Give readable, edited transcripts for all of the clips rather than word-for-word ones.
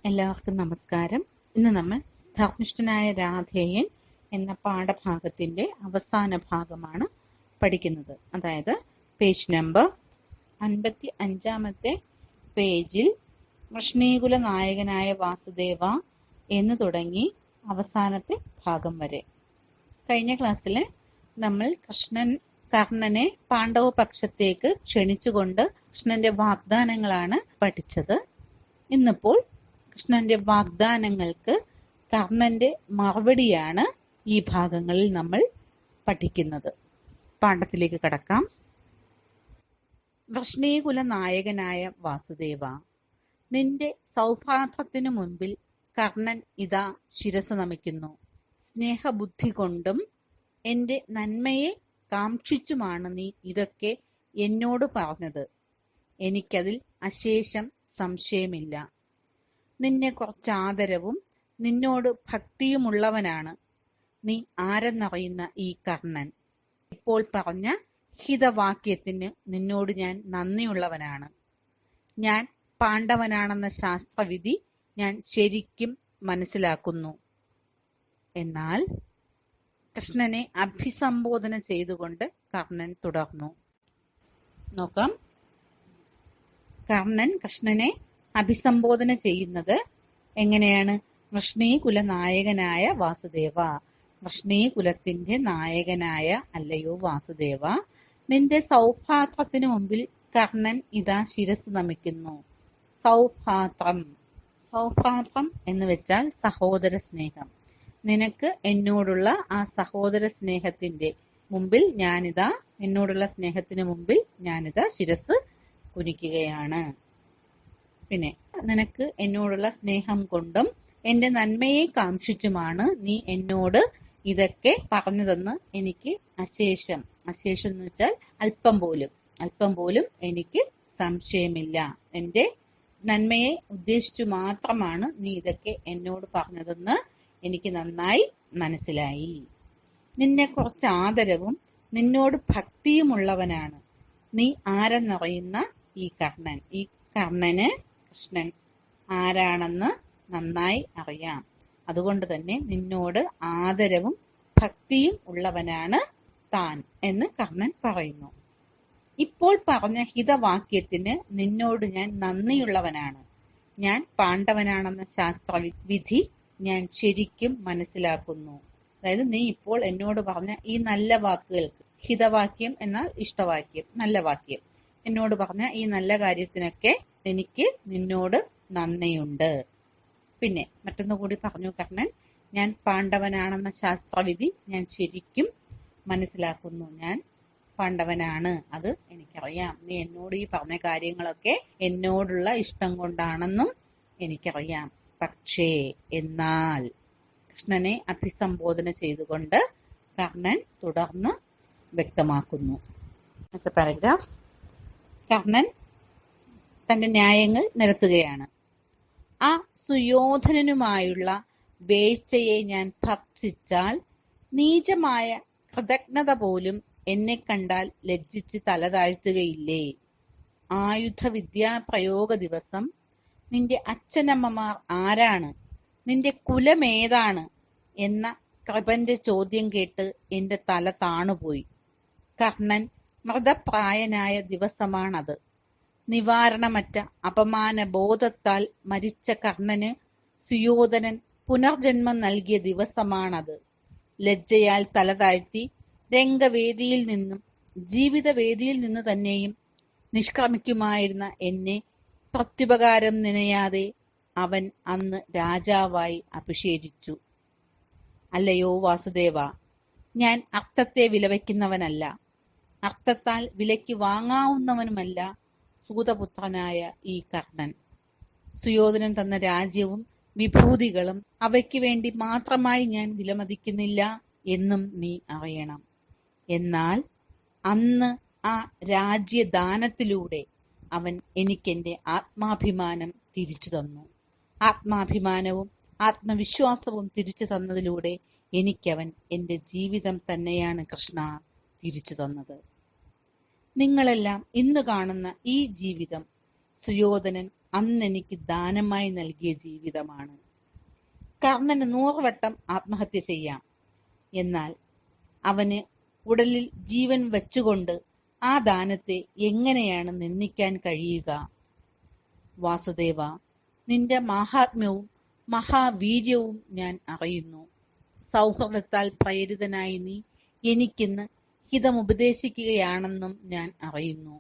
എല്ലാവർക്കും നമസ്കാരം. ഇന്ന് നമ്മൾ ധർമ്മിഷ്ഠനായ രാധേയൻ എന്ന പാഠഭാഗത്തിൻ്റെ അവസാന ഭാഗമാണ് പഠിക്കുന്നത്. അതായത് പേജ് നമ്പർ 55 പേജിൽ കൃഷ്ണീകുല നായകനായ വാസുദേവ എന്ന് തുടങ്ങി അവസാനത്തെ ഭാഗം വരെ. കഴിഞ്ഞ ക്ലാസ്സിൽ നമ്മൾ കർണനെ പാണ്ഡവ പക്ഷത്തേക്ക് ക്ഷണിച്ചുകൊണ്ട് കൃഷ്ണന്റെ വാഗ്ദാനങ്ങളാണ് പഠിച്ചത്. ഇന്നിപ്പോൾ കൃഷ്ണന്റെ വാഗ്ദാനങ്ങൾക്ക് കർണന്റെ മറുപടിയാണ് ഈ ഭാഗങ്ങളിൽ നമ്മൾ പഠിക്കുന്നത്. പാഠത്തിലേക്ക് കടക്കാം. വൃഷ്ണീകുല നായകനായ വാസുദേവ, നിന്റെ സൗഭാഗ്യത്തിനു മുൻപിൽ കർണൻ ഇതാ ശിരസ് നമിക്കുന്നു. സ്നേഹബുദ്ധി കൊണ്ടും എന്റെ നന്മയെ കാക്ഷിച്ചുമാണ് നീ ഇതൊക്കെ എന്നോട് പറഞ്ഞത്. എനിക്കതിൽ അശേഷം സംശയമില്ല. നിന്നെ കുറച്ച് ആദരവും നിന്നോട് ഭക്തിയുമുള്ളവനാണ് നീ ആരെന്നറിയുന്ന ഈ കർണൻ. ഇപ്പോൾ പറഞ്ഞ ഹിതവാക്യത്തിന് നിന്നോട് ഞാൻ നന്ദിയുള്ളവനാണ്. ഞാൻ പാണ്ഡവനാണെന്ന ശാസ്ത്രവിധി ഞാൻ ശരിക്കും മനസ്സിലാക്കുന്നു. എന്നാൽ കൃഷ്ണനെ അഭിസംബോധന ചെയ്തുകൊണ്ട് കർണൻ തുടർന്നു. നോക്കാം, കർണൻ കൃഷ്ണനെ അഭിസംബോധന ചെയ്യുന്നത് എങ്ങനെയാണ്? വൃഷ്ണീകുല നായകനായ വാസുദേവ, വൃഷ്ണീകുലത്തിന്റെ നായകനായ അല്ലയോ വാസുദേവ, നിന്റെ സൗഭാത്രത്തിനു മുമ്പിൽ കർണൻ ഇതാ ശിരസ് നമിക്കുന്നു. സൗഭാത്രം എന്ന് വെച്ചാൽ സഹോദര സ്നേഹം. നിനക്ക് എന്നോടുള്ള ആ സഹോദര സ്നേഹത്തിന്റെ മുമ്പിൽ എന്നോടുള്ള സ്നേഹത്തിന് മുമ്പിൽ ഞാനിതാ ശിരസ് കുനിക്കുകയാണ്. പിന്നെ നിനക്ക് എന്നോടുള്ള സ്നേഹം കൊണ്ടും എന്റെ നന്മയെ കാക്ഷിച്ചുമാണ് നീ എന്നോട് ഇതൊക്കെ പറഞ്ഞതെന്ന് എനിക്ക് അശേഷം എന്ന് വെച്ചാൽ അല്പം പോലും എനിക്ക് സംശയമില്ല. എന്റെ നന്മയെ ഉദ്ദേശിച്ചു മാത്രമാണ് നീ ഇതൊക്കെ എന്നോട് പറഞ്ഞതെന്ന് എനിക്ക് നന്നായി മനസ്സിലായി. നിന്നെ കുറച്ച് ആദരവും നിന്നോട് ഭക്തിയുമുള്ളവനാണ് നീ ആരെന്നറിയുന്ന ഈ കർണൻ. ഈ കർണന് കൃഷ്ണൻ ആരാണെന്ന് നന്നായി അറിയാം. അതുകൊണ്ട് തന്നെ നിന്നോട് ആദരവും ഭക്തിയും ഉള്ളവനാണ് താൻ എന്ന് കർണൻ പറയുന്നു. ഇപ്പോൾ പറഞ്ഞ ഹിതവാക്യത്തിന് നിന്നോട് ഞാൻ നന്ദിയുള്ളവനാണ്. ഞാൻ പാണ്ഡവനാണെന്ന ശാസ്ത്രവിധി ഞാൻ ശരിക്കും മനസ്സിലാക്കുന്നു. അതായത് നീ ഇപ്പോൾ എന്നോട് പറഞ്ഞ ഈ നല്ല വാക്കുകൾക്ക്, ഹിതവാക്യം എന്നാൽ ഇഷ്ടവാക്യം, നല്ല വാക്യം, എന്നോട് പറഞ്ഞ ഈ നല്ല കാര്യത്തിനൊക്കെ എനിക്ക് നിന്നോട് നന്ദിയുണ്ട്. പിന്നെ മറ്റൊന്നുകൂടി പറഞ്ഞു കർണൻ, ഞാൻ പാണ്ഡവനാണെന്ന ശാസ്ത്രവിധി ഞാൻ ശരിക്കും മനസ്സിലാക്കുന്നു. ഞാൻ പാണ്ഡവനാണ്, അത് എനിക്കറിയാം. നീ എന്നോട് ഈ പറഞ്ഞ കാര്യങ്ങളൊക്കെ എന്നോടുള്ള ഇഷ്ടം കൊണ്ടാണെന്നും എനിക്കറിയാം. പക്ഷേ എന്നാൽ കൃഷ്ണനെ അഭിസംബോധന ചെയ്തുകൊണ്ട് കർണൻ തുടർന്ന് വ്യക്തമാക്കുന്നു. പാരഗ്രാഫ്. കർണൻ തന്റെ ന്യായങ്ങൾ നിരത്തുകയാണ്. ആ സുയോധനനുമായുള്ള വേഴ്ചയെ ഞാൻ ഭർത്സിച്ചാൽ നീചമായ കൃതജ്ഞത പോലും എന്നെ കണ്ടാൽ ലജ്ജിച്ച് തല താഴ്ത്തുകയില്ലേ? ആയുധവിദ്യാപ്രയോഗ ദിവസം നിന്റെ അച്ഛനമ്മമാർ ആരാണ്, നിന്റെ കുലമേതാണ് എന്ന കൃപന്റെ ചോദ്യം കേട്ട് എന്റെ തല താണുപോയി. കർണൻ മൃതപ്രായനായ ദിവസമാണത്. നിവാരണമറ്റ അപമാന ബോധത്താൽ മരിച്ച കർണന് സുയോധനൻ പുനർജന്മം നൽകിയ ദിവസമാണത്. ലജ്ജയാൽ തല താഴ്ത്തി രംഗവേദിയിൽ നിന്നും ജീവിതവേദിയിൽ നിന്ന് തന്നെയും നിഷ്ക്രമിക്കുമായിരുന്ന എന്നെ പ്രത്യുപകാരം നനയാതെ അവൻ അന്ന് രാജാവായി അഭിഷേചിച്ചു. അല്ലയോ വാസുദേവ, ഞാൻ അർത്ഥത്തെ വിലവയ്ക്കുന്നവനല്ല, അർത്ഥത്താൽ വിലയ്ക്ക് വാങ്ങാവുന്നവനുമല്ല സൂതപുത്രനായ ഈ കർണൻ. സുയോധനൻ തന്ന രാജ്യവും വിഭൂതികളും അവയ്ക്ക് വേണ്ടി മാത്രമായി ഞാൻ വിലമതിക്കുന്നില്ല എന്നും നീ അറിയണം. എന്നാൽ അന്ന് ആ രാജ്യദാനത്തിലൂടെ അവൻ എനിക്കെന്റെ ആത്മാഭിമാനം തിരിച്ചു തന്നു. ആത്മാഭിമാനവും ആത്മവിശ്വാസവും തിരിച്ചു തന്നതിലൂടെ എനിക്കവൻ എൻ്റെ ജീവിതം തന്നെയാണ് കൃഷ്ണ തിരിച്ചു തന്നത്. നിങ്ങളെല്ലാം ഇന്ന് കാണുന്ന ഈ ജീവിതം സുയോധനൻ അന്നെനിക്ക് ദാനമായി നൽകിയ ജീവിതമാണ്. കർണന് 100 വട്ടം ആത്മഹത്യ ചെയ്യാം. എന്നാൽ അവന് ഉടലിൽ ജീവൻ വച്ചുകൊണ്ട് ആ ദാനത്തെ എങ്ങനെയാണ് നിന്ദിക്കാൻ കഴിയുക? വാസുദേവ, നിന്റെ മാഹാത്മ്യവും മഹാവീര്യവും ഞാൻ അറിയുന്നു. സൗഹൃദത്താൽ പ്രേരിതനായി നീ എനിക്കിന്ന് ഹിതമുപദേശിക്കുകയാണെന്നും ഞാൻ അറിയുന്നു.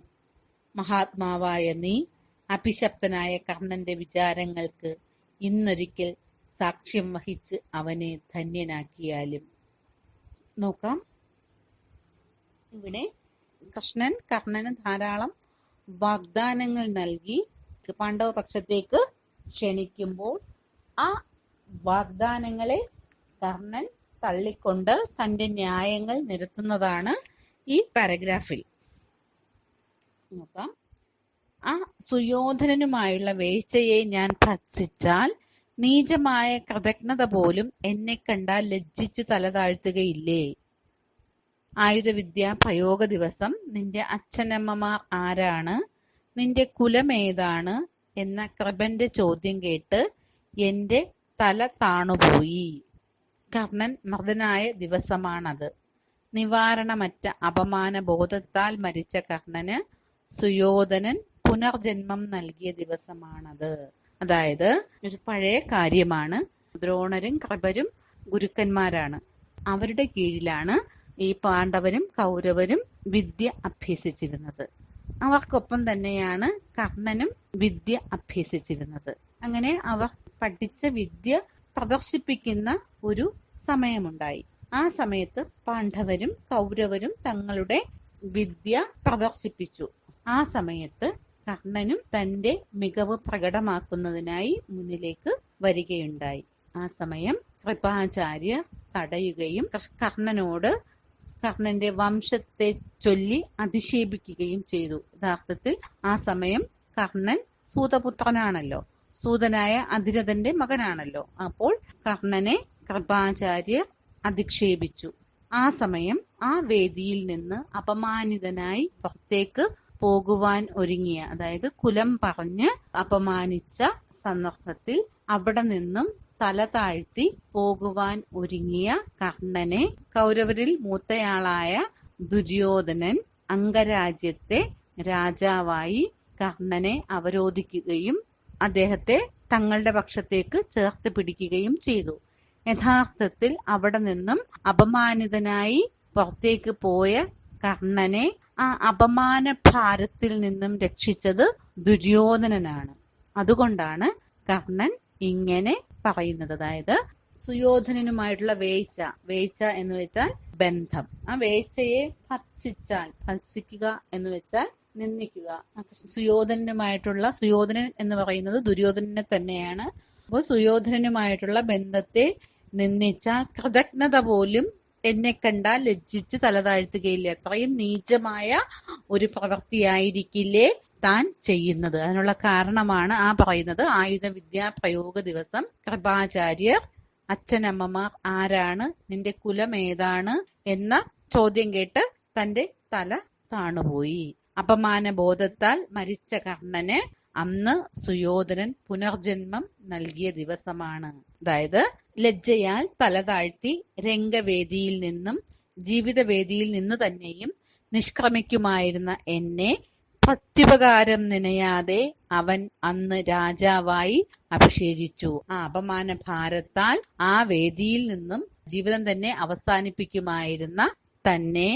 മഹാത്മാവായ നീ അഭിശപ്തനായ കർണന്റെ വിചാരങ്ങൾക്ക് ഇന്നൊരിക്കൽ സാക്ഷ്യം വഹിച്ച് അവനെ ധന്യനാക്കിയാലും. നോക്കാം, ഇവിടെ കൃഷ്ണൻ കർണന് ധാരാളം വാഗ്ദാനങ്ങൾ നൽകി പാണ്ഡവ പക്ഷത്തേക്ക് ക്ഷണിക്കുമ്പോൾ ആ വാഗ്ദാനങ്ങളെ കർണൻ തള്ളിക്കൊണ്ട് തന്റെ ന്യായങ്ങൾ നിരത്തുന്നതാണ് ഈ പാരഗ്രാഫിൽ. നോക്കാം, ആ സുയോധനനുമായുള്ള വേഴ്ചയെ ഞാൻ ഭത്സിച്ചാൽ നീചമായ കൃതജ്ഞത പോലും എന്നെ കണ്ടാൽ ലജ്ജിച്ചു തലതാഴ്ത്തുകയില്ലേ? ആയുധവിദ്യാ പ്രയോഗ ദിവസം നിന്റെ അച്ഛനമ്മമാർ ആരാണ്, നിന്റെ കുലമേതാണ് എന്ന കൃപന്റെ ചോദ്യം കേട്ട് എന്റെ തല താണുപോയി. കർണൻ മൃതനായ ദിവസമാണത്. നിവാരണമറ്റ അപമാന ബോധത്താൽ മരിച്ച കർണന് സുയോധനൻ പുനർജന്മം നൽകിയ ദിവസമാണത്. അതായത് ഒരു പഴയ കാര്യമാണ്. ദ്രോണരും കൃപരും ഗുരുക്കന്മാരാണ്. അവരുടെ കീഴിലാണ് ഈ പാണ്ഡവരും കൗരവരും വിദ്യ അഭ്യസിച്ചിരുന്നത്. അവർക്കൊപ്പം തന്നെയാണ് കർണനും വിദ്യ അഭ്യസിച്ചിരുന്നത്. അങ്ങനെ അവർ പഠിച്ച വിദ്യ പ്രദർശിപ്പിക്കുന്ന ഒരു സമയമുണ്ടായി. ആ സമയത്ത് പാണ്ഡവരും കൗരവരും തങ്ങളുടെ വിദ്യ പ്രദർശിപ്പിച്ചു. ആ സമയത്ത് കർണനും തന്റെ മികവ് പ്രകടമാക്കുന്നതിനായി മുന്നിലേക്ക് വരികയുണ്ടായി. ആ സമയം കൃപാചാര്യർ തടയുകയും കർണനോട് കർണന്റെ വംശത്തെ ചൊല്ലി അധിക്ഷേപിക്കുകയും ചെയ്തു. യഥാർത്ഥത്തിൽ ആ സമയം കർണൻ സൂതപുത്രനാണല്ലോ, സൂതനായ അതിരഥന്റെ മകനാണല്ലോ. അപ്പോൾ കർണനെ കൃപാചാര്യർ അധിക്ഷേപിച്ചു. ആ സമയം ആ വേദിയിൽ നിന്ന് അപമാനിതനായി പുറത്തേക്ക് പോകുവാൻ ഒരുങ്ങിയ, അതായത് കുലം പറഞ്ഞ് അപമാനിച്ച സന്ദർഭത്തിൽ അവിടെ നിന്നും തല താഴ്ത്തി പോകുവാൻ ഒരുങ്ങിയ കർണനെ കൗരവരിൽ മൂത്തയാളായ ദുര്യോധനൻ അംഗരാജ്യത്തെ രാജാവായി കർണനെ അവരോധിക്കുകയും അദ്ദേഹത്തെ തങ്ങളുടെ പക്ഷത്തേക്ക് ചേർത്ത് പിടിക്കുകയും ചെയ്തു. യഥാർത്ഥത്തിൽ അവിടെ നിന്നും അപമാനിതനായി പുറത്തേക്ക് പോയ കർണനെ ആ അപമാന ഭാരത്തിൽ നിന്നും രക്ഷിച്ചത് ദുര്യോധനനാണ്. അതുകൊണ്ടാണ് കർണൻ ഇങ്ങനെ പറയുന്നത്. അതായത് സുയോധനനുമായിട്ടുള്ള വേഴ്ച എന്ന് വെച്ചാൽ ബന്ധം. ആ വേഴ്ചയെ ഭത്സിക്കുക എന്ന് വെച്ചാൽ നിന്ദിക്കുക. സുയോധനൻ എന്ന് പറയുന്നത് ദുര്യോധനനെ തന്നെയാണ്. അപ്പോൾ സുയോധനനുമായിട്ടുള്ള ബന്ധത്തെ നിന്ദിച്ചാൽ കൃതജ്ഞത പോലും എന്നെ കണ്ടാൽ ലജ്ജിച്ച് തലതാഴ്ത്തുകയില്ല. അത്രയും നീചമായ ഒരു പ്രവൃത്തിയായിരിക്കില്ലേ താൻ ചെയ്യുന്നത്. അതിനുള്ള കാരണമാണ് ആ പറയുന്നത്. ആയുധവിദ്യാ പ്രയോഗ ദിവസം കൃപാചാര്യർ അച്ഛനമ്മമാർ ആരാണ്, നിന്റെ കുലം ഏതാണ് എന്ന ചോദ്യം കേട്ട് തന്റെ തല താണുപോയി. അപമാന ബോധത്താൽ മരിച്ച കർണന് അന്ന് സുയോധനൻ പുനർജന്മം നൽകിയ ദിവസമാണ്. അതായത് ലജ്ജയാൽ തല താഴ്ത്തി രംഗവേദിയിൽ നിന്നും ജീവിതവേദിയിൽ നിന്നു തന്നെയും നിഷ്ക്രമിക്കുമായിരുന്ന എന്നെ പ്രത്യുപകാരം നനയാതെ അവൻ അന്ന് രാജാവായി അഭിഷേചിച്ചു. ആ അപമാന ഭാരത്താൽ ആ വേദിയിൽ നിന്നും ജീവിതം തന്നെ അവസാനിപ്പിക്കുമായിരുന്ന തന്നെ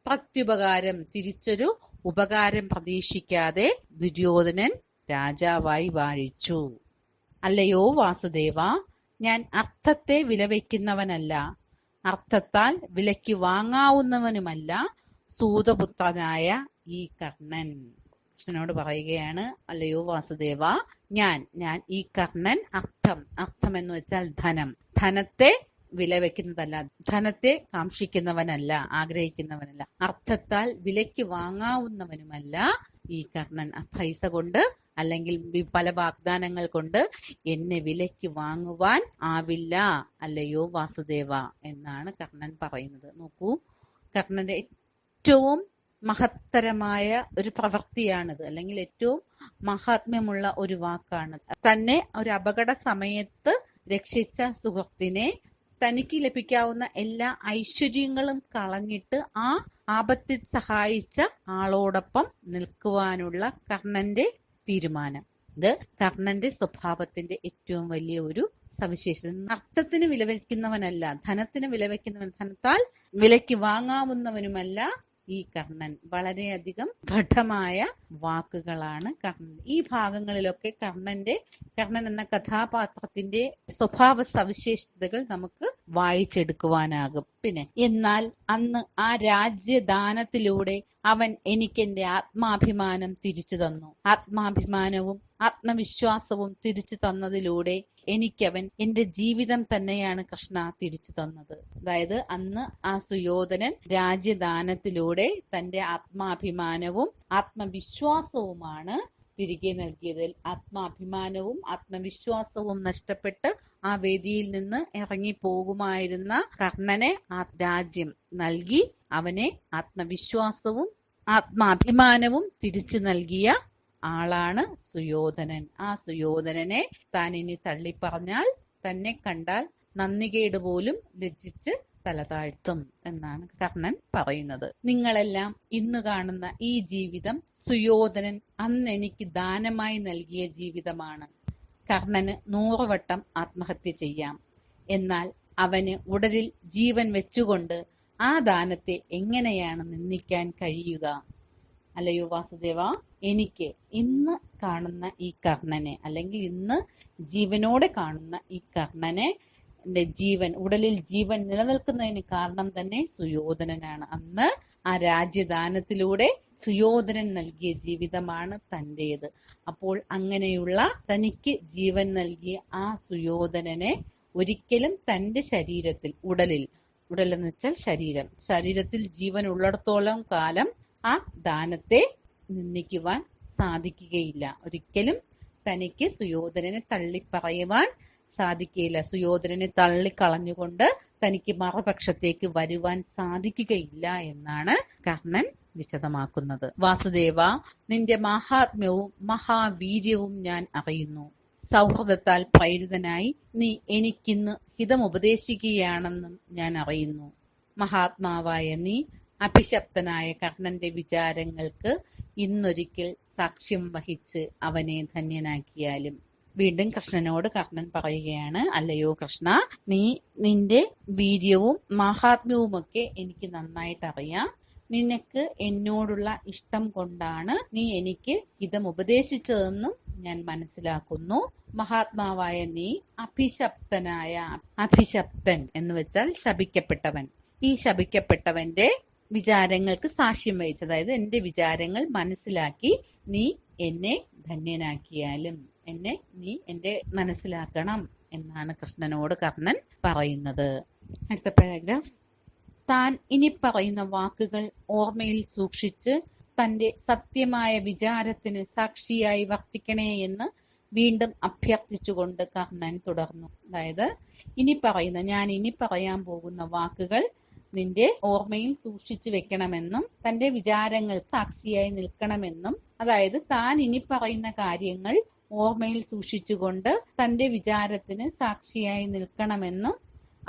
പ്രത്യുപകാരം, തിരിച്ചൊരു ഉപകാരം പ്രതീക്ഷിക്കാതെ ദുര്യോധനൻ രാജാവായി വാഴിച്ചു. അല്ലയോ വാസുദേവ, ഞാൻ അർത്ഥത്തെ വിലവയ്ക്കുന്നവനല്ല, അർത്ഥത്താൽ വിലയ്ക്ക് വാങ്ങാവുന്നവനുമല്ല സൂതപുത്രനായ ഈ കർണൻ. കൃഷ്ണനോട് പറയുകയാണ്, അല്ലയോ വാസുദേവ, ഞാൻ ഈ കർണൻ അർത്ഥം എന്ന് വെച്ചാൽ ധനത്തെ വിലവെക്കുന്നതല്ല, ധനത്തെ കാക്ഷിക്കുന്നവനല്ല, ആഗ്രഹിക്കുന്നവനല്ല, അർത്ഥത്താൽ വിലയ്ക്ക് വാങ്ങാവുന്നവനുമല്ല ഈ കർണൻ. പൈസ കൊണ്ട് അല്ലെങ്കിൽ പല വാഗ്ദാനങ്ങൾ കൊണ്ട് എന്നെ വിലയ്ക്ക് വാങ്ങുവാൻ ആവില്ല, അല്ലയോ വാസുദേവ എന്നാണ് കർണൻ പറയുന്നത്. നോക്കൂ, കർണന്റെ ഏറ്റവും മഹത്തരമായ ഒരു പ്രവൃത്തിയാണിത്, അല്ലെങ്കിൽ ഏറ്റവും മഹാത്മ്യമുള്ള ഒരു വാക്കാണ്. തന്നെ ഒരു അപകട സമയത്ത് രക്ഷിച്ച സുഹൃത്തിനെ തനിക്ക് ലഭിക്കാവുന്ന എല്ലാ ഐശ്വര്യങ്ങളും കളഞ്ഞിട്ട് ആ ആപത്തിൽ സഹായിച്ച ആളോടൊപ്പം നിൽക്കുവാനുള്ള കർണന്റെ തീരുമാനം. ഇത് കർണന്റെ സ്വഭാവത്തിന്റെ ഏറ്റവും വലിയ ഒരു സവിശേഷത. അർത്ഥത്തിന് വിലവെക്കുന്നവനല്ല, ധനത്തിന് വിലവെക്കുന്നവൻ, ധനത്താൽ വിലയ്ക്ക് വാങ്ങാവുന്നവനുമല്ല ഈ കർണൻ. വളരെയധികം ദൃഢമായ വാക്കുകളാണ് കർണൻ. ഈ ഭാഗങ്ങളിലൊക്കെ കർണൻ എന്ന കഥാപാത്രത്തിന്റെ സ്വഭാവ സവിശേഷതകൾ നമുക്ക് വായിച്ചെടുക്കുവാനാകും. പിന്നെ എന്നാൽ അന്ന് ആ രാജ്യദാനത്തിലൂടെ അവൻ എനിക്കെന്റെ ആത്മാഭിമാനം തിരിച്ചു തന്നു. ആത്മാഭിമാനവും ആത്മവിശ്വാസവും തിരിച്ചു തന്നതിലൂടെ എനിക്കവൻ എന്റെ ജീവിതം തന്നെയാണ് കൃഷ്ണ തിരിച്ചു തന്നത്. അതായത് അന്ന് ആ സുയോധനൻ രാജ്യദാനത്തിലൂടെ തന്റെ ആത്മാഭിമാനവും ആത്മവിശ്വാസവുമാണ് തിരികെ നൽകിയത്. ആത്മാഭിമാനവും ആത്മവിശ്വാസവും നഷ്ടപ്പെട്ട് ആ വേദിയിൽ നിന്ന് ഇറങ്ങി പോകുമായിരുന്ന കർണനെ ആ രാജ്യം നൽകി അവനെ ആത്മവിശ്വാസവും ആത്മാഭിമാനവും തിരിച്ചു നൽകിയ ആളാണ് സുയോധനൻ. ആ സുയോധനനെ താൻ ഇനി തള്ളിപ്പറഞ്ഞാൽ തന്നെ കണ്ടാൽ നന്ദികേട് പോലും ലജ്ജിച്ച് തലതാഴ്ത്തും എന്നാണ് കർണൻ പറയുന്നത്. നിങ്ങളെല്ലാം ഇന്ന് കാണുന്ന ഈ ജീവിതം സുയോധനൻ അന്ന് എനിക്ക് ദാനമായി നൽകിയ ജീവിതമാണ്. കർണന് 100 വട്ടം ആത്മഹത്യ ചെയ്യാം, എന്നാൽ അവന് ഉടലിൽ ജീവൻ വെച്ചുകൊണ്ട് ആ ദാനത്തെ എങ്ങനെയാണ് നിന്ദിക്കാൻ കഴിയുക? അല്ലയോ വാസുദേവ, എനിക്ക് ഇന്ന് കാണുന്ന ഈ കർണനെ, അല്ലെങ്കിൽ ഇന്ന് ജീവനോടെ കാണുന്ന ഈ കർണനെ, എന്റെ ഉടലിൽ ജീവൻ നിലനിൽക്കുന്നതിന് കാരണം തന്നെ സുയോധനനാണ്. അന്ന് ആ രാജ്യദാനത്തിലൂടെ സുയോധനൻ നൽകിയ ജീവിതമാണ് തന്റേത്. അപ്പോൾ അങ്ങനെയുള്ള തനിക്ക് ജീവൻ നൽകിയ ആ സുയോധനനെ ഒരിക്കലും തന്റെ ശരീരത്തിൽ, ഉടലെന്ന് വെച്ചാൽ ശരീരത്തിൽ ജീവൻ ഉള്ളിടത്തോളം കാലം ആ ദാനത്തെ നിന്ദിക്കുവാൻ സാധിക്കുകയില്ല. ഒരിക്കലും തനിക്ക് സുയോധനനെ തള്ളിപ്പറയുവാൻ സാധിക്കുകയില്ല. സുയോധനനെ തള്ളിക്കളഞ്ഞുകൊണ്ട് തനിക്ക് മറുപക്ഷത്തേക്ക് വരുവാൻ സാധിക്കുകയില്ല എന്നാണ് കർണൻ വിശദമാക്കുന്നത്. വാസുദേവ, നിന്റെ മഹാത്മ്യവും മഹാവീര്യവും ഞാൻ അറിയുന്നു. സൗഹൃദത്താൽ പ്രേരിതനായി നീ എനിക്കിന്ന് ഹിതമുപദേശിക്കുകയാണെന്നും ഞാൻ അറിയുന്നു. മഹാത്മാവായ നീ അഭിശപ്തനായ കർണന്റെ വിചാരങ്ങൾക്ക് ഇന്നൊരിക്കൽ സാക്ഷ്യം വഹിച്ച് അവനെ ധന്യനാക്കിയാലും. വീണ്ടും കൃഷ്ണനോട് കർണൻ പറയുകയാണ്, അല്ലയോ കൃഷ്ണ, നിന്റെ വീര്യവും മഹാത്മ്യവുമൊക്കെ എനിക്ക് നന്നായിട്ട് അറിയാം. നിനക്ക് എന്നോടുള്ള ഇഷ്ടം കൊണ്ടാണ് നീ എനിക്ക് ഹിതം ഉപദേശിച്ചതെന്നും ഞാൻ മനസ്സിലാക്കുന്നു. മഹാത്മാവായ നീ അഭിശപ്തൻ എന്ന് വെച്ചാൽ ശപിക്കപ്പെട്ടവൻ. ഈ ശപിക്കപ്പെട്ടവന്റെ വിചാരങ്ങൾക്ക് സാക്ഷ്യം വഹിച്ച്, അതായത് എന്റെ വിചാരങ്ങൾ മനസ്സിലാക്കി നീ എന്നെ ധന്യനാക്കിയാലും നീ എന്റെ മനസ്സിലാക്കണം എന്നാണ് കൃഷ്ണനോട് കർണൻ പറയുന്നത്. അടുത്ത പാരഗ്രാഫ്. താൻ ഇനി പറയുന്ന വാക്കുകൾ ഓർമ്മയിൽ സൂക്ഷിച്ച് തന്റെ സത്യമായ വിചാരത്തിന് സാക്ഷിയായി വർത്തിക്കണേ എന്ന് വീണ്ടും അഭ്യർത്ഥിച്ചുകൊണ്ട് കർണൻ തുടർന്നു. അതായത് ഞാൻ ഇനി പറയാൻ പോകുന്ന വാക്കുകൾ നിന്റെ ഓർമ്മയിൽ സൂക്ഷിച്ചു വെക്കണമെന്നും തന്റെ വിചാരങ്ങൾ സാക്ഷിയായി നിൽക്കണമെന്നും, അതായത് താൻ ഇനി പറയുന്ന കാര്യങ്ങൾ ഓർമ്മയിൽ സൂക്ഷിച്ചുകൊണ്ട് തന്റെ വിചാരത്തിന് സാക്ഷിയായി നിൽക്കണമെന്നും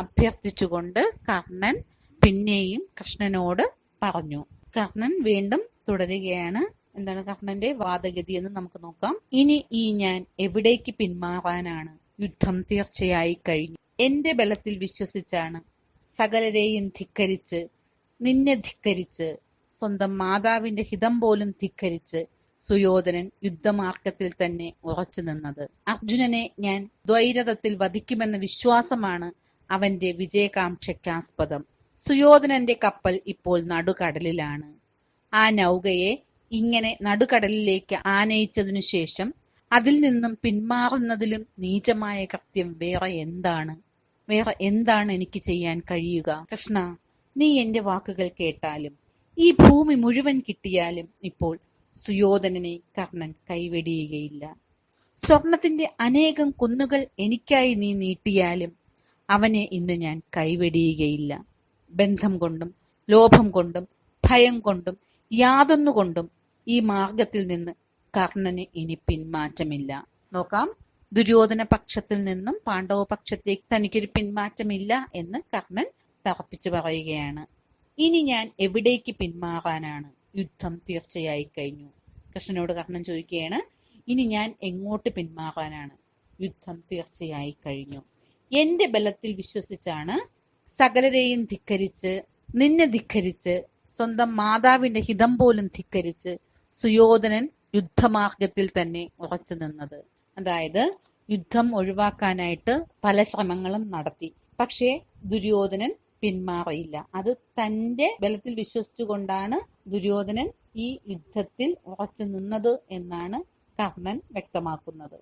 അഭ്യർത്ഥിച്ചുകൊണ്ട് കർണൻ പിന്നെയും കൃഷ്ണനോട് പറഞ്ഞു. കർണൻ വീണ്ടും തുടരുകയാണ്. എന്താണ് കർണന്റെ വാദഗതി എന്ന് നമുക്ക് നോക്കാം. ഇനി ഞാൻ എവിടേക്ക് പിന്മാറാനാണ്? യുദ്ധം തീർച്ചയായി കഴിഞ്ഞു. എന്റെ ബലത്തിൽ വിശ്വസിച്ചാണ് സകലരെയും ധിക്കരിച്ച്, നിന്നെ ധിക്കരിച്ച്, സ്വന്തം മാതാവിന്റെ ഹിതം പോലും ധിക്കരിച്ച് സുയോധനൻ യുദ്ധമാർഗത്തിൽ തന്നെ ഉറച്ചു നിന്നത്. അർജുനനെ ഞാൻ ദ്വൈരഥത്തിൽ വധിക്കുമെന്ന വിശ്വാസമാണ് അവന്റെ വിജയകാംക്ഷയ്ക്കാസ്പദം. സുയോധനന്റെ കപ്പൽ ഇപ്പോൾ നടുകടലിലാണ്. ആ നൗകയെ ഇങ്ങനെ നടുകടലിലേക്ക് ആനയിച്ചതിനു ശേഷം അതിൽ നിന്നും പിന്മാറുന്നതിലും നീചമായ കൃത്യം വേറെ എന്താണ് എനിക്ക് ചെയ്യാൻ കഴിയുക? കൃഷ്ണ, നീ എന്റെ വാക്കുകൾ കേട്ടാലും ഈ ഭൂമി മുഴുവൻ കിട്ടിയാലും ഇപ്പോൾ സുയോധനനെ കർണൻ കൈവെടിയുകയില്ല. സ്വർണത്തിന്റെ അനേകം കുന്നുകൾ എനിക്കായി നീ നീട്ടിയാലും അവനെ ഇന്ന് ഞാൻ കൈവെടിയുകയില്ല. ബന്ധം കൊണ്ടും ലോഭം കൊണ്ടും ഭയം കൊണ്ടും യാതൊന്നുകൊണ്ടും ഈ മാർഗത്തിൽ നിന്ന് കർണന് ഇനി പിന്മാറ്റമില്ല. നോക്കാം, ദുര്യോധന പക്ഷത്തിൽ നിന്നും പാണ്ഡവ പക്ഷത്തേക്ക് തനിക്കൊരു പിന്മാറ്റമില്ല എന്ന് കർണൻ തറപ്പിച്ചു പറയുകയാണ്. ഇനി ഞാൻ എവിടേക്ക് പിന്മാറാനാണ്? യുദ്ധം തീർച്ചയായി കഴിഞ്ഞു. കൃഷ്ണനോട് കർണൻ ചോദിക്കുകയാണ്, ഇനി ഞാൻ എങ്ങോട്ട് പിന്മാറാനാണ്? യുദ്ധം തീർച്ചയായി കഴിഞ്ഞു. എന്റെ ബലത്തിൽ വിശ്വസിച്ചാണ് സകലരെയും ധിക്കരിച്ച്, നിന്നെ ധിക്കരിച്ച്, സ്വന്തം മാതാവിന്റെ ഹിതം പോലും ധിക്കരിച്ച് സുയോധനൻ യുദ്ധമാർഗത്തിൽ തന്നെ ഉറച്ചു നിന്നത്. അതായത് യുദ്ധം ഒഴിവാക്കാനായിട്ട് പല ശ്രമങ്ങളും നടത്തി. പക്ഷേ ദുര്യോധനൻ പിന്മാറിയില്ല. അത് തന്റെ ബലത്തിൽ വിശ്വസിച്ചുകൊണ്ടാണ് ദുര്യോധനൻ ഈ യുദ്ധത്തിൽ ഉറച്ചു നിന്നത് എന്നാണ് കർണൻ വ്യക്തമാക്കുന്നത്.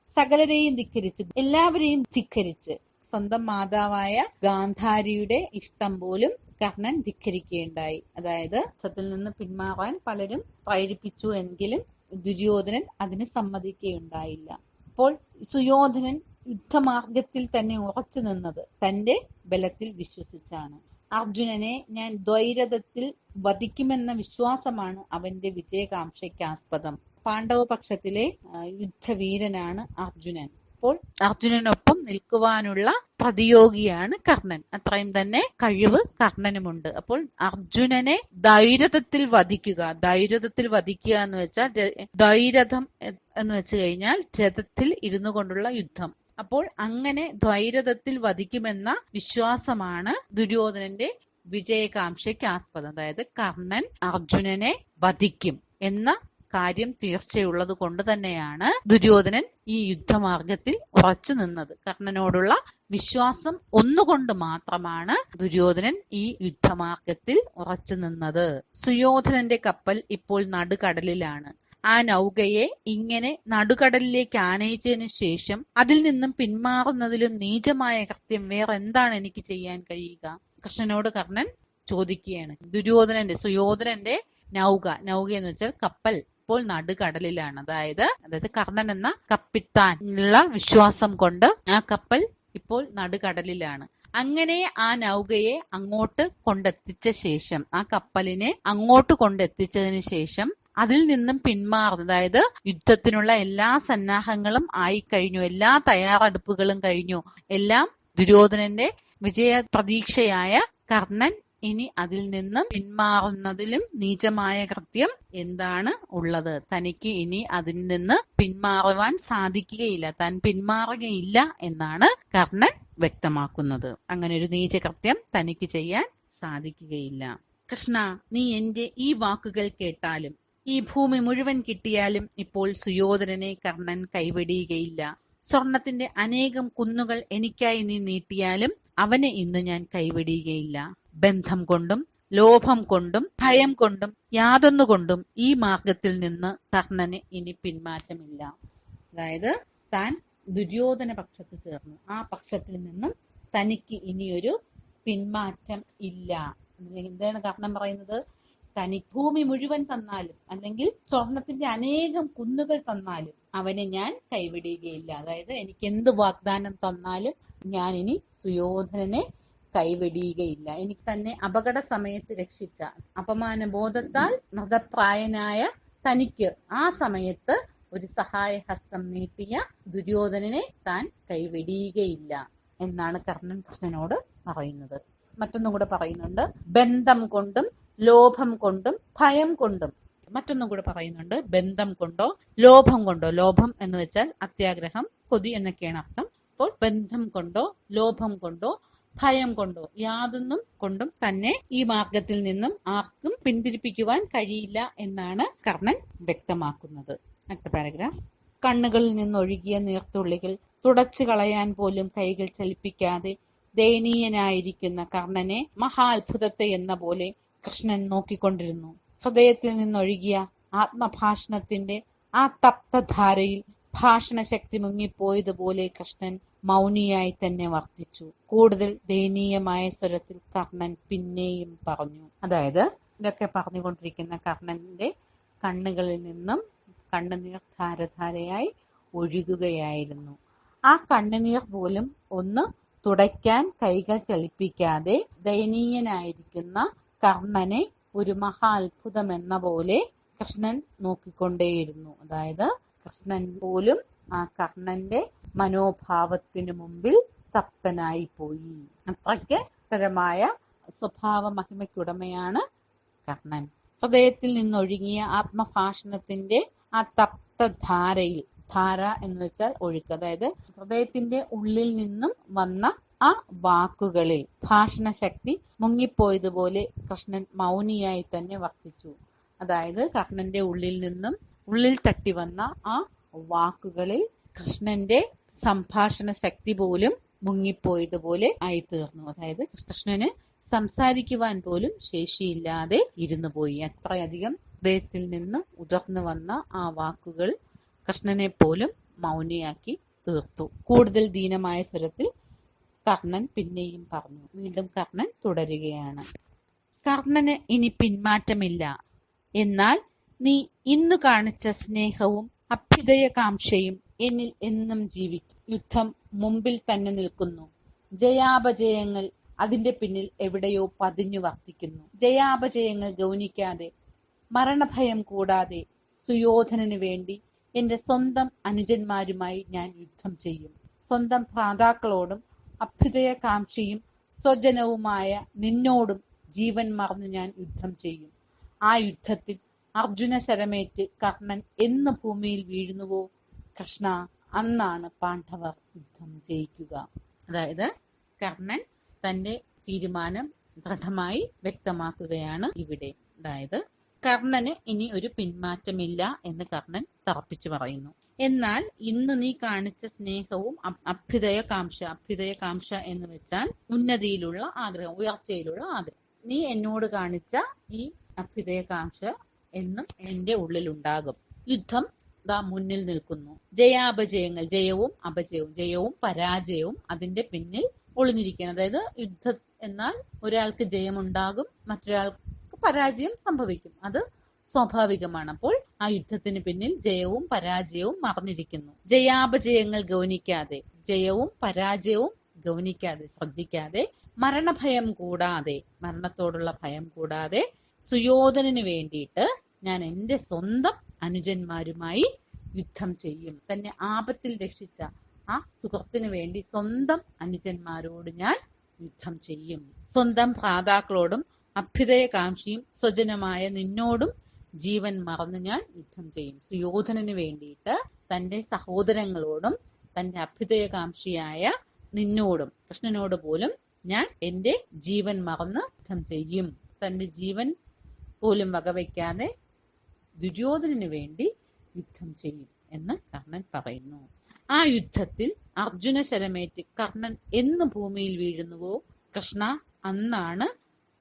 സകലരെയും ധിക്കരിച്ച്, എല്ലാവരെയും ധിക്കരിച്ച്, സ്വന്തം മാതാവായ ഗാന്ധാരിയുടെ ഇഷ്ടം പോലും കർണൻ ധിക്കരിക്കുകയുണ്ടായി. അതായത് യുദ്ധത്തിൽ നിന്ന് പിന്മാറാൻ പലരും പ്രേരിപ്പിച്ചു എങ്കിലും ദുര്യോധനൻ അതിന് സമ്മതിക്കുകയുണ്ടായില്ല. അപ്പോൾ സുയോധനൻ യുദ്ധമാർഗത്തിൽ തന്നെ ഉറച്ചു നിന്നത് തന്റെ ബലത്തിൽ വിശ്വസിച്ചാണ്. അർജുനനെ ഞാൻ ദ്വൈരഥത്തിൽ വധിക്കുമെന്ന വിശ്വാസമാണ് അവന്റെ വിജയകാംക്ഷയ്ക്കാസ്പദം. പാണ്ഡവ പക്ഷത്തിലെ യുദ്ധവീരനാണ് അർജുനൻ. അപ്പോൾ അർജുനനൊപ്പം നിൽക്കുവാനുള്ള പ്രതിയോഗിയാണ് കർണൻ. അത്രയും തന്നെ കഴിവ് കർണനുമുണ്ട്. അപ്പോൾ അർജുനനെ ദ്വൈരഥത്തിൽ വധിക്കുക. ദ്വൈരഥത്തിൽ വധിക്കുക എന്ന് വെച്ചാൽ, ദ്വൈരഥം എന്ന് വെച്ച് കഴിഞ്ഞാൽ രഥത്തിൽ ഇരുന്നു കൊണ്ടുള്ള യുദ്ധം. അപ്പോൾ അങ്ങനെ ദ്വൈരഥത്തിൽ വധിക്കുമെന്ന വിശ്വാസമാണ് ദുര്യോധനന്റെ വിജയകാംക്ഷയ്ക്ക് ആസ്പദം. അതായത് കർണൻ അർജുനനെ വധിക്കും എന്ന കാര്യം തീർച്ചയുള്ളത് കൊണ്ട് തന്നെയാണ് ദുര്യോധനൻ ഈ യുദ്ധമാർഗത്തിൽ ഉറച്ചു നിന്നത്. കർണനോടുള്ള വിശ്വാസം ഒന്നുകൊണ്ട് മാത്രമാണ് ദുര്യോധനൻ ഈ യുദ്ധമാർഗത്തിൽ ഉറച്ചു നിന്നത്. സുയോധനന്റെ കപ്പൽ ഇപ്പോൾ നടുകടലിലാണ്. ആ നൗകയെ ഇങ്ങനെ നടുകടലിലേക്ക് ആനയിച്ചതിന് ശേഷം അതിൽ നിന്നും പിന്മാറുന്നതിലും നീചമായ കൃത്യം വേറെ എന്താണ് എനിക്ക് ചെയ്യാൻ കഴിയുക? കൃഷ്ണനോട് കർണൻ ചോദിക്കുകയാണ്. സുയോധനന്റെ നൗക എന്ന് വെച്ചാൽ കപ്പൽ ഇപ്പോൾ നടുകടലിലാണ്. അതായത് കർണൻ എന്ന കപ്പിത്താൻ ഉള്ള വിശ്വാസം കൊണ്ട് ആ കപ്പൽ ഇപ്പോൾ നടുകടലിലാണ്. അങ്ങനെ ആ നൗകയെ അങ്ങോട്ട് കൊണ്ടെത്തിച്ച ശേഷം, ആ കപ്പലിനെ അങ്ങോട്ട് കൊണ്ടെത്തിച്ചതിന് ശേഷം അതിൽ നിന്നും പിന്മാറുന്നു. അതായത് യുദ്ധത്തിനുള്ള എല്ലാ സന്നാഹങ്ങളും ആയി കഴിഞ്ഞു, എല്ലാ തയ്യാറെടുപ്പുകളും കഴിഞ്ഞു. എല്ലാം ദുര്യോധനന്റെ വിജയ പ്രതീക്ഷയായ കർണൻ ഇനി അതിൽ നിന്നും പിന്മാറുന്നതിലും നീചമായ കൃത്യം എന്താണ് ഉള്ളത്? തനിക്ക് ഇനി അതിൽ നിന്ന് പിന്മാറുവാൻ സാധിക്കുകയില്ല, താൻ പിന്മാറുകയില്ല എന്നാണ് കർണൻ വ്യക്തമാക്കുന്നത്. അങ്ങനെ ഒരു നീചകൃത്യം തനിക്ക് ചെയ്യാൻ സാധിക്കുകയില്ല. കൃഷ്ണ, നീ എന്റെ ഈ വാക്കുകൾ കേട്ടാലും ഈ ഭൂമി മുഴുവൻ കിട്ടിയാലും ഇപ്പോൾ സുയോധനനെ കർണൻ കൈവെടിയുകയില്ല. സ്വർണത്തിന്റെ അനേകം കുന്നുകൾ എനിക്കായി നീ നീട്ടിയാലും അവനെ ഇന്ന് ഞാൻ കൈവെടിയുകയില്ല. ബന്ധം കൊണ്ടും ലോഭം കൊണ്ടും ഭയം കൊണ്ടും യാതൊന്നുകൊണ്ടും ഈ മാർഗത്തിൽ നിന്ന് കർണന് ഇനി പിന്മാറ്റമില്ല. അതായത് താൻ ദുര്യോധന പക്ഷത്ത് ചേർന്നു. ആ പക്ഷത്തിൽ നിന്നും തനിക്ക് ഇനിയൊരു പിന്മാറ്റം ഇല്ല. എന്താണ് കർണൻ പറയുന്നത്? ഭൂമി മുഴുവൻ തന്നാലും അല്ലെങ്കിൽ സ്വർണത്തിന്റെ അനേകം കുന്നുകൾ തന്നാലും അവനെ ഞാൻ കൈവിടുകയില്ല. അതായത് എനിക്ക് എന്ത് വാഗ്ദാനം തന്നാലും ഞാൻ ഇനി സുയോധനനെ കൈവെടിയുകയില്ല. എനിക്ക് തന്നെ അപകട സമയത്ത് രക്ഷിച്ച, അപമാന ബോധത്താൽ മൃതപ്രായനായ തനിക്ക് ആ സമയത്ത് ഒരു സഹായഹസ്തം നീട്ടിയ ദുര്യോധനനെ താൻ കൈവെടിയുകയില്ല എന്നാണ് കർണൻ കൃഷ്ണനോട് പറയുന്നത്. മറ്റൊന്നും കൂടെ പറയുന്നുണ്ട്. ബന്ധം കൊണ്ടും ലോഭം കൊണ്ടും ഭയം കൊണ്ടും. മറ്റൊന്നും കൂടെ പറയുന്നുണ്ട്. ബന്ധം കൊണ്ടോ ലോഭം കൊണ്ടോ. ലോഭം എന്ന് വെച്ചാൽ അത്യാഗ്രഹം, കൊതി എന്നൊക്കെയാണ് അർത്ഥം. അപ്പോൾ ബന്ധം കൊണ്ടോ ലോഭം കൊണ്ടോ ഭയം കൊണ്ടോ യാതൊന്നും കൊണ്ടും തന്നെ ഈ മാർഗത്തിൽ നിന്നും ആർക്കും പിന്തിരിപ്പിക്കുവാൻ കഴിയില്ല എന്നാണ് കർണൻ വ്യക്തമാക്കുന്നത്. അടുത്ത പാരഗ്രാഫ്. കണ്ണുകളിൽ നിന്നൊഴുകിയ നീർത്തുള്ളികൾ തുടച്ചു കളയാൻ പോലും കൈകൾ ചലിപ്പിക്കാതെ ദയനീയനായിരിക്കുന്ന കർണനെ മഹാത്ഭുതത്തെ എന്ന പോലെ കൃഷ്ണൻ നോക്കിക്കൊണ്ടിരുന്നു. ഹൃദയത്തിൽ നിന്നൊഴുകിയ ആത്മഭാഷണത്തിന്റെ ആ തപ്തധാരയിൽ ഭാഷണശക്തി മുങ്ങിപ്പോയതുപോലെ കൃഷ്ണൻ മൗനിയായി തന്നെ വർത്തിച്ചു. കൂടുതൽ ദയനീയമായ സ്വരത്തിൽ കർണൻ പിന്നെയും പറഞ്ഞു. അതായത് ഇതൊക്കെ പറഞ്ഞുകൊണ്ടിരിക്കുന്ന കർണന്റെ കണ്ണുകളിൽ നിന്നും കണ്ണുനീർ ധാരധാരയായി ഒഴുകുകയായിരുന്നു. ആ കണ്ണുനീർ പോലും ഒന്ന് തുടയ്ക്കാൻ കൈകൾ ചലിപ്പിക്കാതെ ദയനീയനായിരിക്കുന്ന കർണനെ ഒരു മഹാ അത്ഭുതം എന്ന പോലെ കൃഷ്ണൻ നോക്കിക്കൊണ്ടേയിരുന്നു. അതായത് കൃഷ്ണൻ പോലും ആ കർണന്റെ മനോഭാവത്തിന് മുമ്പിൽ തപ്തനായി പോയി. അത്രയ്ക്ക് തരമായ സ്വഭാവ മഹിമയ്ക്കുടമയാണ് കർണൻ. ഹൃദയത്തിൽ നിന്നൊഴുകിയ ആത്മഭാഷണത്തിന്റെ ആ തപ്തധാരയിൽ, ധാര എന്ന് വെച്ചാൽ ഒഴുക്ക്, അതായത് ഹൃദയത്തിന്റെ ഉള്ളിൽ നിന്നും വന്ന ആ വാക്കുകളിൽ ഭാഷണ ശക്തി മുങ്ങിപ്പോയതുപോലെ കൃഷ്ണൻ മൗനിയായി തന്നെ വർത്തിച്ചു. അതായത് കർണന്റെ ഉള്ളിൽ തട്ടി വന്ന ആ വാക്കുകളിൽ കൃഷ്ണന്റെ സംഭാഷണ ശക്തി പോലും മുങ്ങിപ്പോയതുപോലെ ആയിത്തീർന്നു. അതായത് കൃഷ്ണന് സംസാരിക്കുവാൻ പോലും ശേഷിയില്ലാതെ ഇരുന്നു പോയി. അത്രയധികം ഹൃദയത്തിൽ നിന്ന് ഉതിർന്നു വന്ന ആ വാക്കുകൾ കൃഷ്ണനെ പോലും മൗനിയാക്കി തീർത്തു. കൂടുതൽ ദീനമായ സ്വരത്തിൽ കർണൻ പിന്നെയും പറഞ്ഞു. വീണ്ടും കർണൻ തുടരുകയാണ്. കർണന് ഇനി പിന്മാറ്റമില്ല. എന്നാൽ നീ ഇന്നു കാണിച്ച സ്നേഹവും അഭ്യുദയകാംക്ഷയും എന്നിൽ എന്നും ജീവിക്കും. യുദ്ധം മുമ്പിൽ തന്നെ നിൽക്കുന്നു. ജയാപജയങ്ങൾ അതിന്റെ പിന്നിൽ എവിടെയോ പതിഞ്ഞു വർത്തിക്കുന്നു. ജയാപജയങ്ങൾ ഗൗനിക്കാതെ, മരണഭയം കൂടാതെ സുയോധനന് വേണ്ടി എന്റെ സ്വന്തം അനുജന്മാരുമായി ഞാൻ യുദ്ധം ചെയ്യും. സ്വന്തം ഭ്രാതാക്കളോടും അഭ്യുദയകാംക്ഷയും സ്വജനവുമായ നിന്നോടും ജീവൻ മറന്ന് ഞാൻ യുദ്ധം ചെയ്യും. ആ യുദ്ധത്തിൽ അർജുന ശരമേറ്റ് കർണൻ എന്ന് ഭൂമിയിൽ വീഴുന്നുവോ കൃഷ്ണ, അന്നാണ് പാണ്ഡവർ യുദ്ധം ജയിക്കുക. അതായത് കർണൻ തന്റെ തീരുമാനം ദൃഢമായി വ്യക്തമാക്കുകയാണ് ഇവിടെ. അതായത് കർണന് ഇനി ഒരു പിന്മാറ്റമില്ല എന്ന് കർണൻ തറപ്പിച്ചു പറയുന്നു. എന്നാൽ ഇന്ന് നീ കാണിച്ച സ്നേഹവും അഭ്യുദയകാംക്ഷ എന്ന് വെച്ചാൽ ഉന്നതിയിലുള്ള ആഗ്രഹം, ഉയർച്ചയിലുള്ള ആഗ്രഹം. നീ എന്നോട് കാണിച്ച ഈ അഭ്യുദയകാംക്ഷ എന്നും എന്റെ ഉള്ളിലുണ്ടാകും. യുദ്ധം ദാ മുന്നിൽ നിൽക്കുന്നു. ജയാപജയങ്ങൾ, ജയവും പരാജയവും അതിന്റെ പിന്നിൽ ഒളിഞ്ഞിരിക്കുകയാണ്. അതായത് യുദ്ധം എന്നാൽ ഒരാൾക്ക് ജയമുണ്ടാകും, മറ്റൊരാൾക്ക് പരാജയം സംഭവിക്കും. അത് സ്വാഭാവികമാണ്. അപ്പോൾ ആ യുദ്ധത്തിന് പിന്നിൽ ജയവും പരാജയവും മറഞ്ഞിരിക്കുന്നു. ജയാപജയങ്ങൾ ഗൗനിക്കാതെ, ജയവും പരാജയവും ഗൗനിക്കാതെ, ശ്രദ്ധിക്കാതെ, മരണത്തോടുള്ള ഭയം കൂടാതെ സുയോധനന് വേണ്ടിയിട്ട് ഞാൻ എന്റെ സ്വന്തം അനുജന്മാരുമായി യുദ്ധം ചെയ്യും. തന്നെ ആപത്തിൽ രക്ഷിച്ച ആ സുഹൃത്തിനു വേണ്ടി സ്വന്തം അനുജന്മാരോട് ഞാൻ യുദ്ധം ചെയ്യും. സ്വന്തം ഭ്രാതാക്കളോടും അഭ്യുദയകാംക്ഷിയും സ്വജനമായ നിന്നോടും ജീവൻ മറന്ന് ഞാൻ യുദ്ധം ചെയ്യും. സുയോധനന് വേണ്ടിയിട്ട് തന്റെ സഹോദരങ്ങളോടും തന്റെ അഭ്യുദയകാംക്ഷിയായ നിന്നോടും കൃഷ്ണനോട് പോലും ഞാൻ എന്റെ ജീവൻ മറന്ന് യുദ്ധം ചെയ്യും. തന്റെ ജീവൻ പോലും വകവയ്ക്കാതെ ദുര്യോധനന് വേണ്ടി യുദ്ധം ചെയ്യും എന്ന് കർണൻ പറയുന്നു. ആ യുദ്ധത്തിൽ അർജുന ശരമേറ്റ് കർണൻ എന്ന് ഭൂമിയിൽ വീഴുന്നുവോ കൃഷ്ണ, അന്നാണ്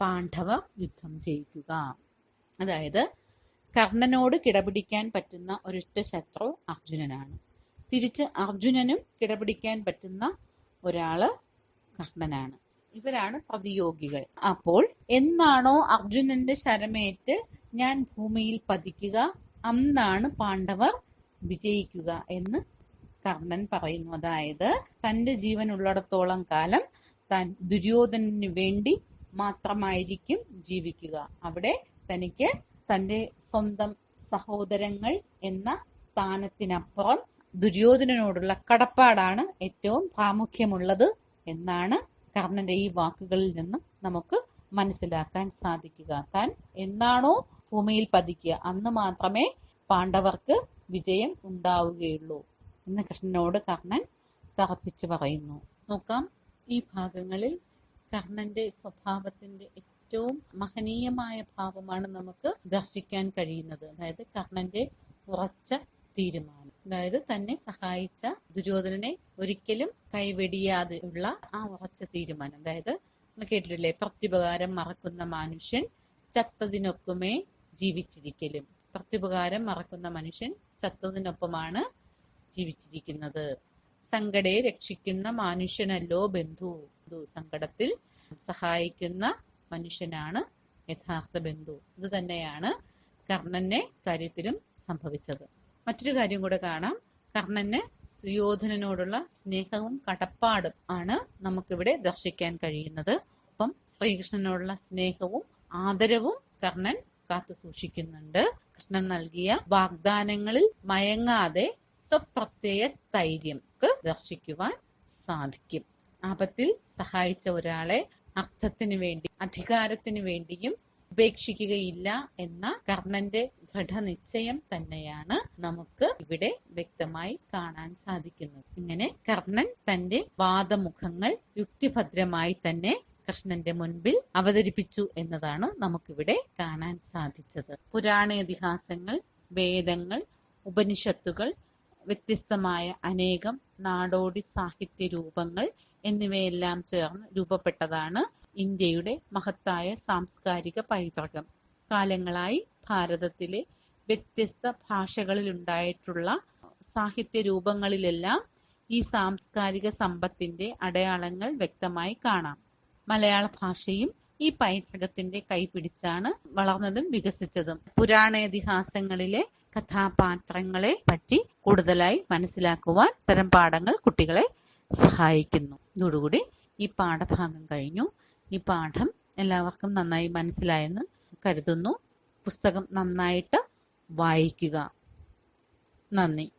പാണ്ഡവർ യുദ്ധം ജയിക്കുക. അതായത് കർണനോട് കിടപിടിക്കാൻ പറ്റുന്ന ഒരൊറ്റ ശത്രു അർജുനനാണ്. തിരിച്ച് അർജുനനും കിടപിടിക്കാൻ പറ്റുന്ന ഒരാള് കർണനാണ്. ഇവരാണ് പ്രതിയോഗികൾ. അപ്പോൾ എന്നാണോ അർജുനന്റെ ശരമേറ്റ് ഞാൻ ഭൂമിയിൽ പതിക്കുക, അന്നാണ് പാണ്ഡവർ വിജയിക്കുക എന്ന് കർണൻ പറയുന്നു. അതായത് തന്റെ ജീവൻ ഉള്ളിടത്തോളം കാലം താൻ ദുര്യോധനന് വേണ്ടി മാത്രമായിരിക്കും ജീവിക്കുക. അവിടെ തനിക്ക് തന്റെ സ്വന്തം സഹോദരങ്ങൾ എന്ന സ്ഥാനത്തിനപ്പുറം ദുര്യോധനനോടുള്ള കടപ്പാടാണ് ഏറ്റവും പ്രാമുഖ്യമുള്ളത് എന്നാണ് കർണന്റെ ഈ വാക്കുകളിൽ നിന്ന് നമുക്ക് മനസ്സിലാക്കാൻ സാധിക്കുക. താൻ എന്നാണോ ഭൂമിയിൽ പതിക്കുക അന്ന് മാത്രമേ പാണ്ഡവർക്ക് വിജയം ഉണ്ടാവുകയുള്ളൂ എന്ന് കൃഷ്ണനോട് കർണൻ തറപ്പിച്ച് പറയുന്നു. നോക്കാം, ഈ ഭാഗങ്ങളിൽ കർണന്റെ സ്വഭാവത്തിന്റെ ഏറ്റവും മഹനീയമായ ഭാവമാണ് നമുക്ക് ദർശിക്കാൻ കഴിയുന്നത്. അതായത് കർണന്റെ ഉറച്ച തീരുമാനം, അതായത് തന്നെ സഹായിച്ച ദുര്യോധനനെ ഒരിക്കലും കൈവെടിയാതെ ഉള്ള ആ ഉറച്ച തീരുമാനം. അതായത് കേട്ടിട്ടില്ലേ, പ്രത്യുപകാരം മറക്കുന്ന മനുഷ്യൻ ചത്തതിനൊക്കുമേ ജീവിച്ചിരിക്കലും. പ്രത്യുപകാരം മറക്കുന്ന മനുഷ്യൻ ചത്തതിനൊപ്പമാണ് ജീവിച്ചിരിക്കുന്നത്. സങ്കടയെ രക്ഷിക്കുന്ന മനുഷ്യനല്ലോ ബന്ധു. സങ്കടത്തിൽ സഹായിക്കുന്ന മനുഷ്യനാണ് യഥാർത്ഥ ബന്ധു. ഇത് തന്നെയാണ് കർണന്റെ കാര്യത്തിലും സംഭവിച്ചത്. മറ്റൊരു കാര്യം കൂടെ കാണാം. കർണന് സുയോധനനോടുള്ള സ്നേഹവും കടപ്പാടും ആണ് നമുക്കിവിടെ ദർശിക്കാൻ കഴിയുന്നത്. ഒപ്പം ശ്രീകൃഷ്ണനോടുള്ള സ്നേഹവും ആദരവും കർണൻ കാത്തു സൂക്ഷിക്കുന്നുണ്ട്. കൃഷ്ണൻ നൽകിയ വാഗ്ദാനങ്ങളിൽ മയങ്ങാതെ സ്വപ്രത്യയ സ്ഥൈര്യം ദർശിക്കുവാൻ സാധിക്കും. ആപത്തിൽ സഹായിച്ച ഒരാളെ അർത്ഥത്തിനു വേണ്ടി അധികാരത്തിനു വേണ്ടിയും ഉപേക്ഷിക്കുകയില്ല എന്ന കർണന്റെ ദൃഢനിശ്ചയം തന്നെയാണ് നമുക്ക് ഇവിടെ വ്യക്തമായി കാണാൻ സാധിക്കുന്നത്. ഇങ്ങനെ കർണൻ തന്റെ വാദമുഖങ്ങൾ യുക്തിഭദ്രമായി തന്നെ കൃഷ്ണന്റെ മുൻപിൽ അവതരിപ്പിച്ചു എന്നതാണ് നമുക്കിവിടെ കാണാൻ സാധിച്ചത്. പുരാണ ഇതിഹാസങ്ങൾ, വേദങ്ങൾ, ഉപനിഷത്തുകൾ, വ്യത്യസ്തമായ അനേകം നാടോടി സാഹിത്യ രൂപങ്ങൾ എന്നിവയെല്ലാം ചേർന്ന് രൂപപ്പെട്ടതാണ് ഇന്ത്യയുടെ മഹത്തായ സാംസ്കാരിക പൈതൃകം. കാലങ്ങളായി ഭാരതത്തിലെ വ്യത്യസ്ത ഭാഷകളിലുണ്ടായിട്ടുള്ള സാഹിത്യ രൂപങ്ങളിലെല്ലാം ഈ സാംസ്കാരിക സമ്പത്തിന്റെ അടയാളങ്ങൾ വ്യക്തമായി കാണാം. മലയാള ഭാഷയും ഈ പൈതൃകത്തിന്റെ കൈപിടിച്ചാണ് വളർന്നതും വികസിച്ചതും. പുരാണ ഇതിഹാസങ്ങളിലെ കഥാപാത്രങ്ങളെ പറ്റി കൂടുതലായി മനസ്സിലാക്കുവാൻ ഇത്തരം പാഠങ്ങൾ കുട്ടികളെ സഹായിക്കുന്നു. ഇതോടുകൂടി ഈ പാഠഭാഗം കഴിഞ്ഞു. ഈ പാഠം എല്ലാവർക്കും നന്നായി മനസ്സിലായെന്ന് കരുതുന്നു. പുസ്തകം നന്നായിട്ട് വായിക്കുക. നന്ദി.